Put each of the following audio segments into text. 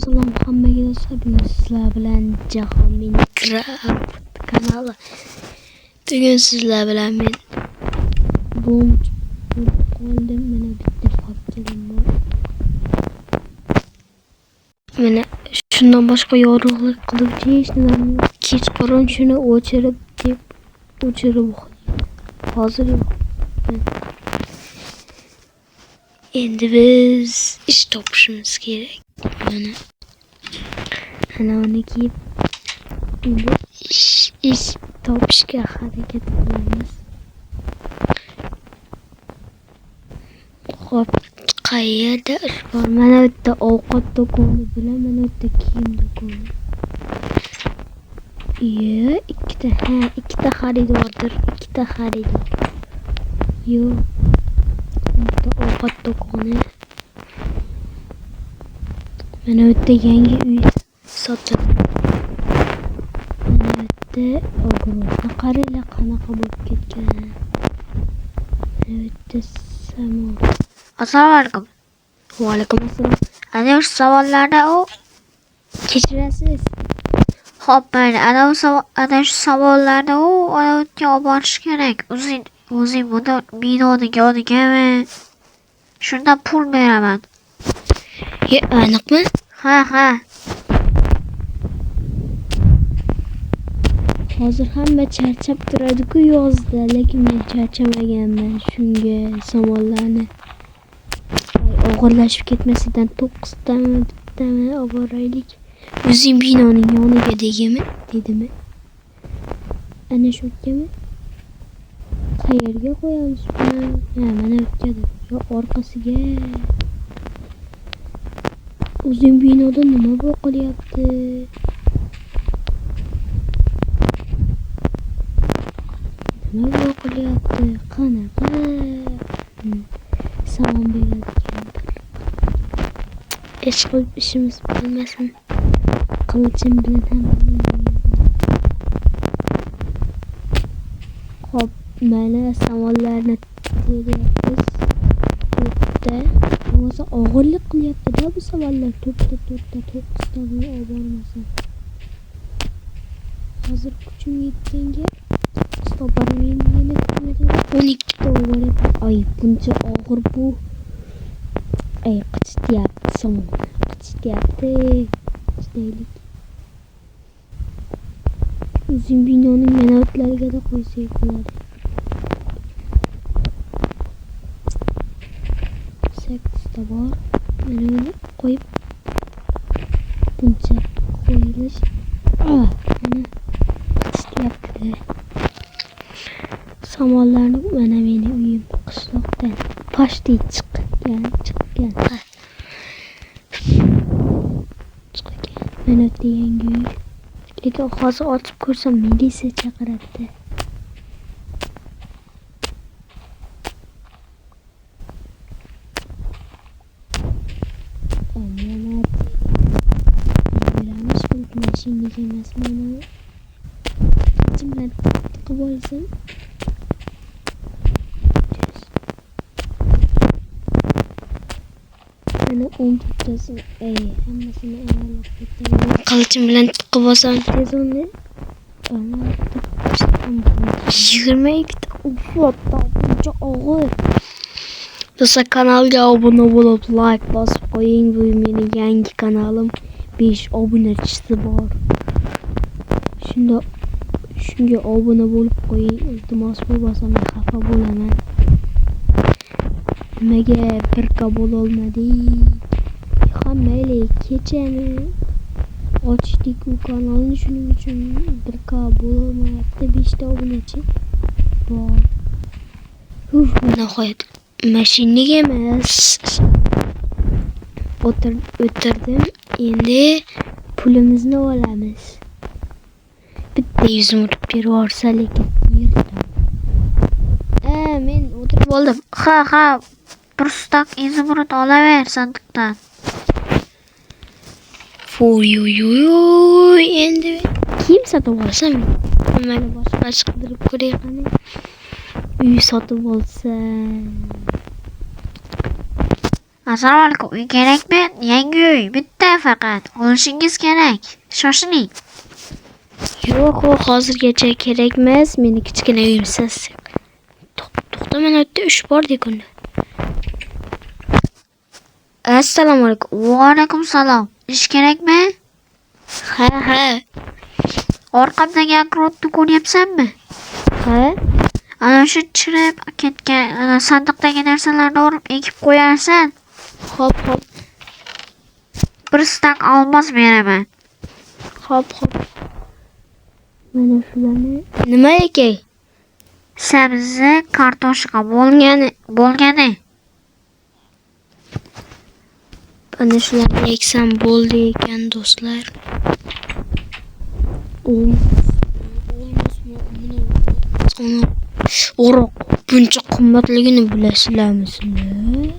Assalom hammaga do'stlar, bugun sizlar bilan Jahon Minecraft kanali. Bugun sizlar bilan men bomb qoldim. Mana bitta fakkirim bor. Mana shundan boshqa yorug'lik qiluvchi hech nima yo'q. Kechqurun shuni o'chirib deb o'chirib hozir yo'q. Endi biz ish topishimiz kerak. Mana uni kiyib ish topishga harakat qilamiz. Xo'p, qayerda ish bor? Mana bu yerda ovqat do'koni bilan mana bu yerda kiyim do'koni. Ikkita xaridordir. Yo'q. Bitta ovqat do'koni. Mana bu yerda yangi uy sotiladi. Mana bu yerda og'irlikni qaranglar qanaqa bo'lib ketgan. Mana bu yerda samo. Assalomu alaykum. Va alaykum assalom. Ana shu savollarni Kechirasiz. Xo'p, mayli. Ana shu savollarni olib borish kerak. O'zing buni binoni yonigami? Shundan pul beraman. Aniqmi? Ha. Hozir hamma charchab turadi-ku yozda, lekin men charchamaganman. Shunga savollarni og'irlashib ketmasidan 9 tami bittami olib boraylik. O'zing binoning yoniga dedimi? Ana shu yergami? Qayerga qo'yamiz buni? Mana bu yerga. Yo, orqasiga. O'zing binoda nima bo'qilyapti? Qanaqa? Salom beradigan. Ish qilib ishimiz bo'lmasin. Qilichim bilan hamma. Xo'p, mana savollarni teryapmiz. To'rtta. O'zi og'irlik qilyapti-da bu savollar. To'rtta, 9 tani olib bormasam. Hozir kuchim yetganga stoparmen yana 12 ta o'g'irib. Ay, buncha og'ir bu. Ay, qichityapti somon. Qichitaylik. O'zing binoning manatlariga da qo'ysak bo'ladi. 8 ta bor. Mana uni qo'yib buncha qo'yilish. Mana qichityapti. Savollarni mana meni uyim qishloqdan pashti chiqqan. Mana bu yangi uy. Lekin hozir ochib ko'rsam militsiya chaqiradi. Mashinaga emasmi? Qachon bilan tiqib olsam. Mana 14tasi. Hammasini ayolib ketaman. Qilichim bilan tiqib olsam tez uni. 22 ta buncha og'ir. Do'stlar, kanalga obuna bo'lib, like bosib qo'ying. Bu mening yangi kanalim. 5 obunachisi bor. Shunga obuna bo'lib qo'ying. Iltimos bo'lmasam xafa bo'laman. Nimaga 1K bo'la olmadik? Mayli, kechani ochdik u kanalni, shuning uchun 1K bo'la olmayapti. 5 ta obunachi bor. Nihoyat mashinaga emas. O'tirdim. Endi pulimizni olamiz. Bitta 100 ming berib yuborsa, lekin yerdan. Men o'tirib oldim. Ha. Bir stak izimurut olaver sandiqdan. Endi kim sotib olsam? Mana boshqa qidirib ko'ray qani. Uy sotib olsa. Assalomu alaykum. Uy kerakmi? Yangi uy, bitta faqat. Olishingiz kerak. Shoshiling. Yo'q, u hozirgacha kerak emas. Meni kichkina uyimsiz. To'xta, mana bu yerda ish bor-dek unda. Assalomu alaykum. Va alaykum salom. Ish kerakmi? Ha. Orqamdagi akrotni ko'ryapsanmi? Ha? Ana shu chirib ketgan sandiqdagi narsalarni olib ekib qo'yarsan. Hop. Bir stak olmos beraman. Hop. Mana shularni nima ekay? Sabzi, kartoshka bo'lgani. Ana shularni eksam bo'ldi ekan do'stlar. O'roq buncha qimmatligini bilasizlarmi sizlar?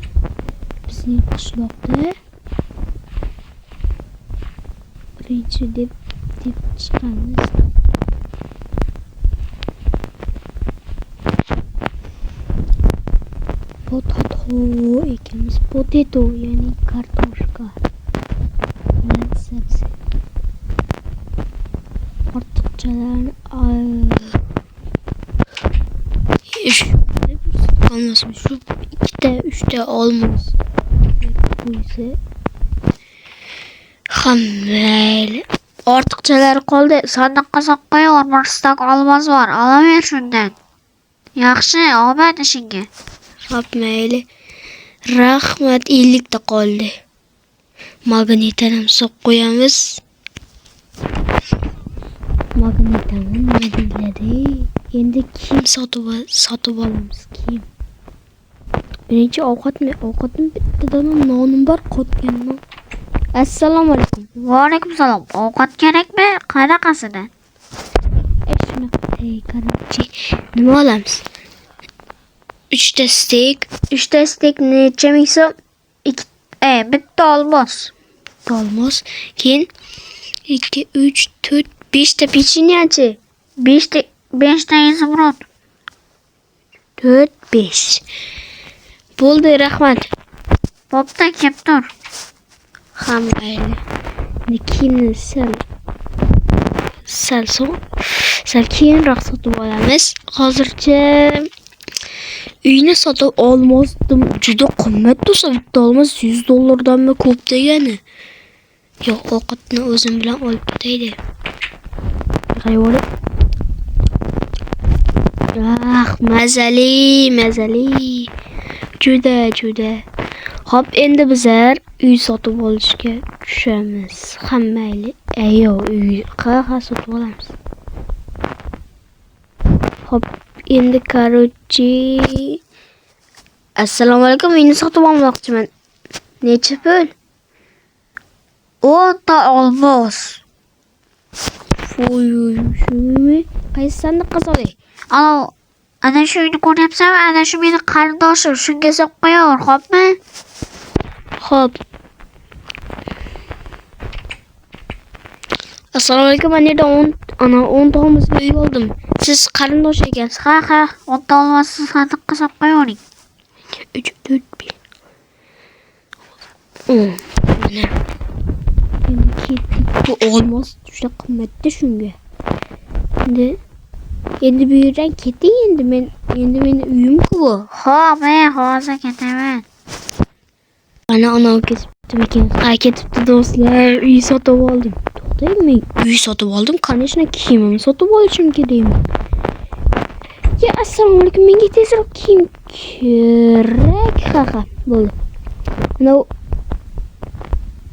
Bizning qishloqda birinchi deb chiqamiz. Potato ya'ni kartoshka. Bilan sabzi. Ortiqchalarni olmasmi? Shu 2-3 olmos qo'ysa hammayli. Ortiqchalar qoldi. Sandiqqa solib qo'yaver. Bir stak olmos bor. Olaver shundan. Yaxshi, omad ishingga. Xo'p, mayli. Rahmat, 50 ta qoldi. Magnitdan ham solib qo'yamiz. Magnitdan nima deyiladi? Endi kiyim sotib olamiz, kiyim. Birinchi ovqatni bittadan nonim bor, qotgan non. Assalomu alaykum. Va alaykum salom. Ovqat kerakmi? Qanaqasidan? Shunaqa, qarabchi. Nima olamiz? 3 ta steak. 3 ta steak necha ming so'm? Bitta olmos. Keyin 2, 3, 4, 5 ta pechenyechi. 5 ta izimrod. 4, 5. Bo'ldi, rahmat. Bo'pti, kelib tur. Hammayli. Kiyimni sal keyinroq sotib olamiz. Hozircha uyni sotib olmasdim. Juda qimmat bo'lsa, bitta olmos $100 ko'p degani. Yo'q, ovqatni o'zim bilan olib ketaydi. Qayvori. Mazali. Juda. Hop, endi bizlar uy sotib olishga tushamiz. Hammayli. Uy qayerga sotib olamiz? Hop, endi korotchi. Assalomu alaykum. Uyni sotib olmoqchiman. Necha pul? 10 ta olmos. Qaysi sandiqqa solay? Ana shu uyni ko'ryapsanmi? Ana shu meni qarindoshim. Shunga solib qo'yaver, xo'pmi? Xo'p. Assalomu alaykum. Men 10 ta olmosga uy oldim. Siz qarindosh ekansiz. Ha. 10 ta olmosni sandiqqa solib qo'yavering. 3, 4, 5. Mana. Bu olmos juda qimmatda shunga. Endi bu yerdan keting. Endi meni uyim-ku bu. Men hozir ketaman. Ana ketibdi ekan. Ketibdi do'stlar. Uy sotib oldim. To'xtang, men uy sotib oldim. Конечно, kiyimimni sotib olishim kerakmi? Assalomu alaykum. Menga tezroq kiyim kerak. Ha, bo'ldi. Mana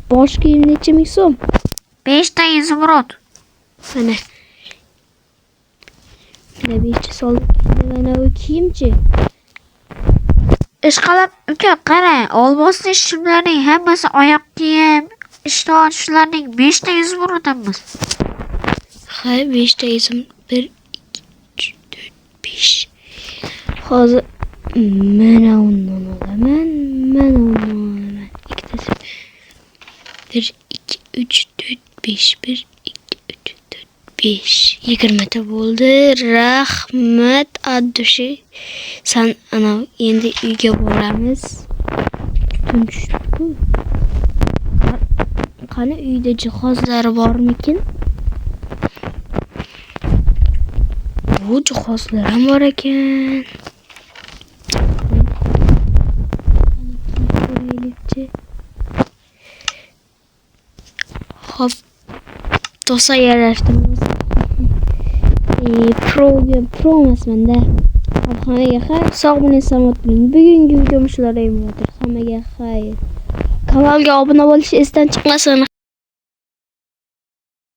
bosh kiyim necha ming so'm? 5 ta izimrod. Mana 5 solib. Mana u kiyimchi. Ishqalab, uka, qara. Olmosning shimlarining hammasi oyoq kiyim, ishton shularning 5 ta izimrodimiz. Ha, 5 ta izim. 1, 2, 3, 4, 5. Hozir mana undan olaman. Ikkitasi. 1, 2, 3, 4, 5. 1, 2, 3, 4, 5. 20 ta bo'ldi. Rahmat, Addushi. Sen ana endi uyga boramiz. kun tushdi-ku. Qani uyda jihozlari bormikin? Bu jihozlar ham bor ekan. Hop. Dosa yerleştirmemiz. Pro emasmanda. Hammaga xayr, sog' bo'ling, salomat bo'ling. Bugungi videom shular emadir. Hammaga xayr. Kanalga obuna bo'lish esdan chiqmasin.